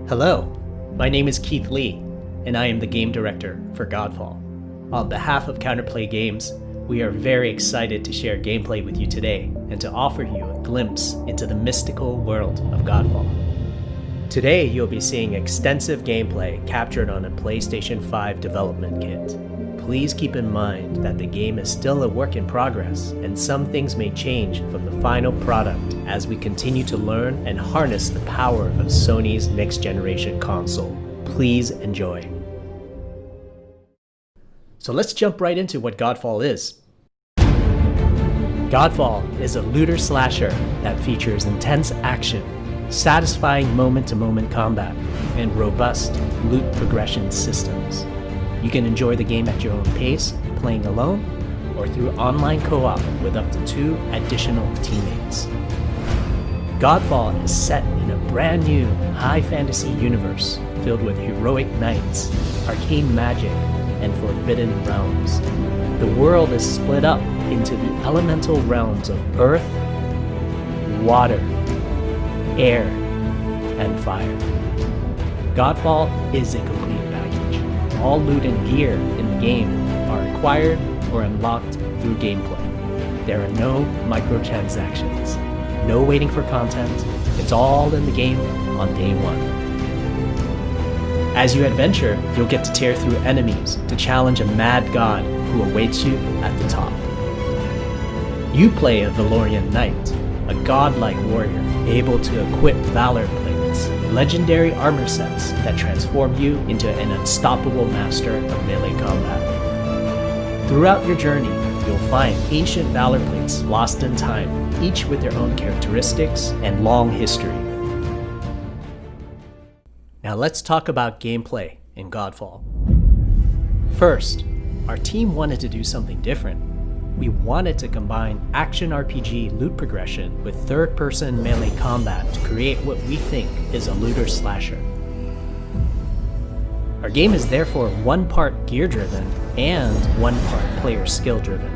Hello, my name is Keith Lee, and I am the game director for Godfall. On behalf of Counterplay Games, we are very excited to share gameplay with you today and to offer you a glimpse into the mystical world of Godfall. Today, you'll be seeing extensive gameplay captured on a PlayStation 5 development kit. Please keep in mind that the game is still a work in progress, and some things may change from the final product as we continue to learn and harness the power of Sony's next-generation console. Please enjoy. So let's jump right into what Godfall is. Godfall is a looter slasher that features intense action, satisfying moment-to-moment combat, and robust loot progression systems. You can enjoy the game at your own pace, playing alone, or through online co-op with up to 2 additional teammates. Godfall is set in a brand new high fantasy universe filled with heroic knights, arcane magic, and forbidden realms. The world is split up into the elemental realms of earth, water, air, and fire. Godfall is a complete package. All loot and gear in the game are acquired or unlocked through gameplay. There are no microtransactions, no waiting for content. It's all in the game on day one. As you adventure, you'll get to tear through enemies to challenge a mad god who awaits you at the top. You play a Valorian knight, a godlike warrior able to equip valor plates, legendary armor sets that transform you into an unstoppable master of melee combat. Throughout your journey, you'll find ancient valor plates lost in time, each with their own characteristics and long history. Now let's talk about gameplay in Godfall. First, our team wanted to do something different. We wanted to combine action RPG loot progression with third-person melee combat to create what we think is a looter slasher. Our game is therefore one part gear-driven and one part player skill-driven.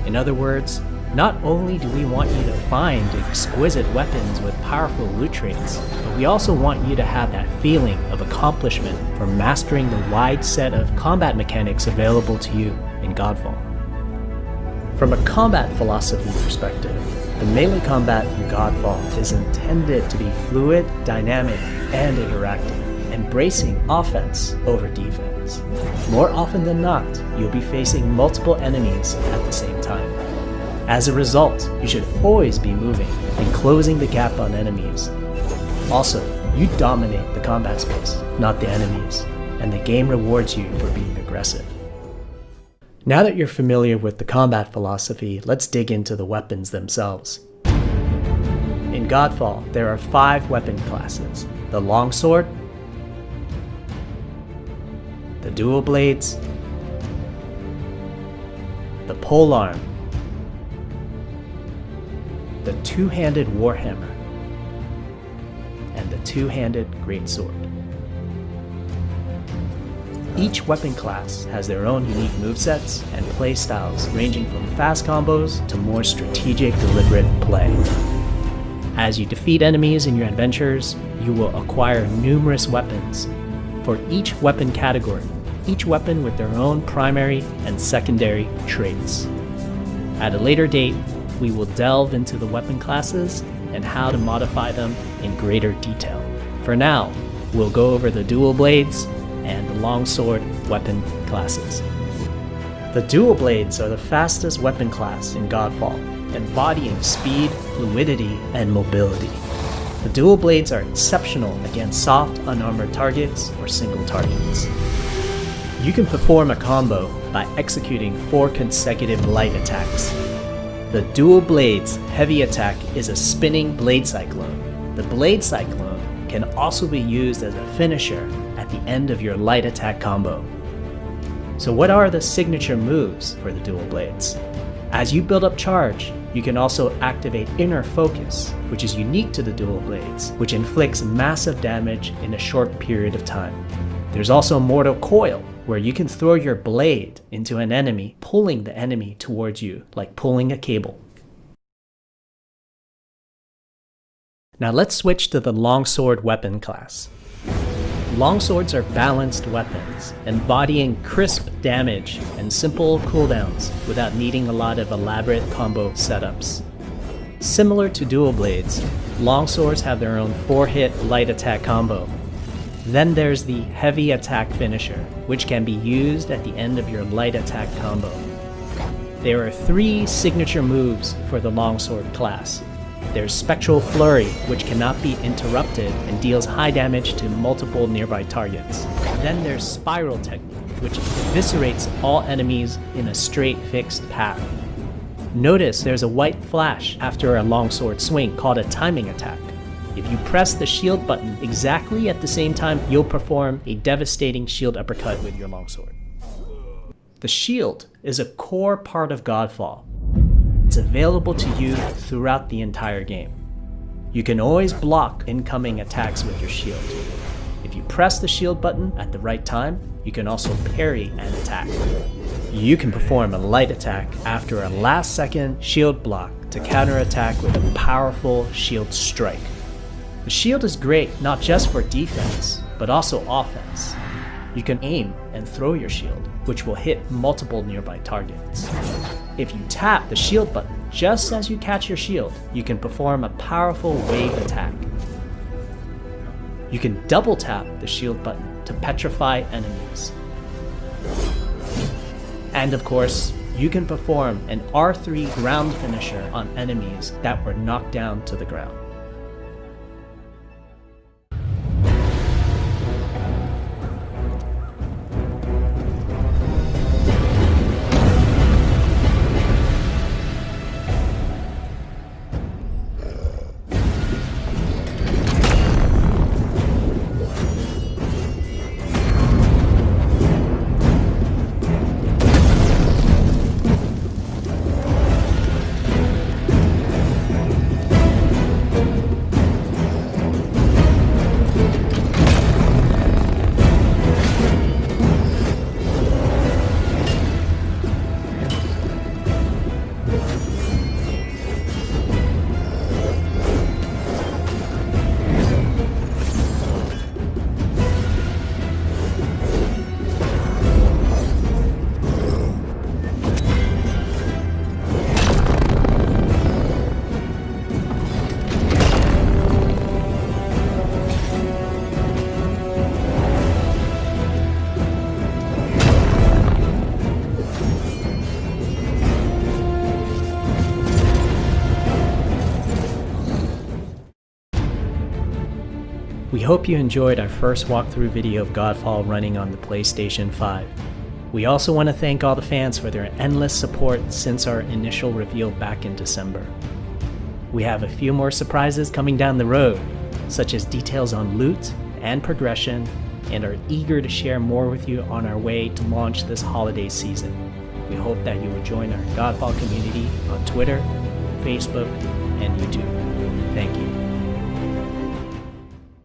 In other words, not only do we want you to find exquisite weapons with powerful loot traits, but we also want you to have that feeling of accomplishment for mastering the wide set of combat mechanics available to you in Godfall. From a combat philosophy perspective, the melee combat in Godfall is intended to be fluid, dynamic, and interactive, embracing offense over defense. More often than not, you'll be facing multiple enemies at the same time. As a result, you should always be moving and closing the gap on enemies. Also, you dominate the combat space, not the enemies, and the game rewards you for being aggressive. Now that you're familiar with the combat philosophy, let's dig into the weapons themselves. In Godfall, there are 5 weapon classes: the longsword, the dual blades, the polearm, the two-handed warhammer, and the two-handed greatsword. Each weapon class has their own unique movesets and playstyles ranging from fast combos to more strategic, deliberate play. As you defeat enemies in your adventures, you will acquire numerous weapons for each weapon category, each weapon with their own primary and secondary traits. At a later date, we will delve into the weapon classes and how to modify them in greater detail. For now, we'll go over the dual blades and the longsword weapon classes. The dual blades are the fastest weapon class in Godfall, embodying speed, fluidity, and mobility. The dual blades are exceptional against soft, unarmored targets or single targets. You can perform a combo by executing 4 consecutive light attacks. The dual blades heavy attack is a spinning blade cyclone. The blade cyclone can also be used as a finisher at the end of your light attack combo. So what are the signature moves for the dual blades? As you build up charge, you can also activate Inner Focus, which is unique to the dual blades, which inflicts massive damage in a short period of time. There's also Mortal Coil, where you can throw your blade into an enemy, pulling the enemy towards you, like pulling a cable. Now let's switch to the longsword weapon class. Longswords are balanced weapons, embodying crisp damage and simple cooldowns without needing a lot of elaborate combo setups. Similar to dual blades, longswords have their own 4-hit light attack combo. Then there's the heavy attack finisher, which can be used at the end of your light attack combo. There are 3 signature moves for the longsword class. There's Spectral Flurry, which cannot be interrupted and deals high damage to multiple nearby targets. Then there's Spiral Technique, which eviscerates all enemies in a straight fixed path. Notice there's a white flash after a longsword swing called a timing attack. If you press the shield button exactly at the same time, you'll perform a devastating shield uppercut with your longsword. The shield is a core part of Godfall. It's available to you throughout the entire game. You can always block incoming attacks with your shield. If you press the shield button at the right time, you can also parry an attack. You can perform a light attack after a last-second shield block to counterattack with a powerful shield strike. The shield is great not just for defense, but also offense. You can aim and throw your shield, which will hit multiple nearby targets. If you tap the shield button just as you catch your shield, you can perform a powerful wave attack. You can double tap the shield button to petrify enemies. And of course, you can perform an R3 ground finisher on enemies that were knocked down to the ground. We hope you enjoyed our first walkthrough video of Godfall running on the PlayStation 5. We also want to thank all the fans for their endless support since our initial reveal back in December. We have a few more surprises coming down the road, such as details on loot and progression, and are eager to share more with you on our way to launch this holiday season. We hope that you will join our Godfall community on Twitter, Facebook, and YouTube. Thank you.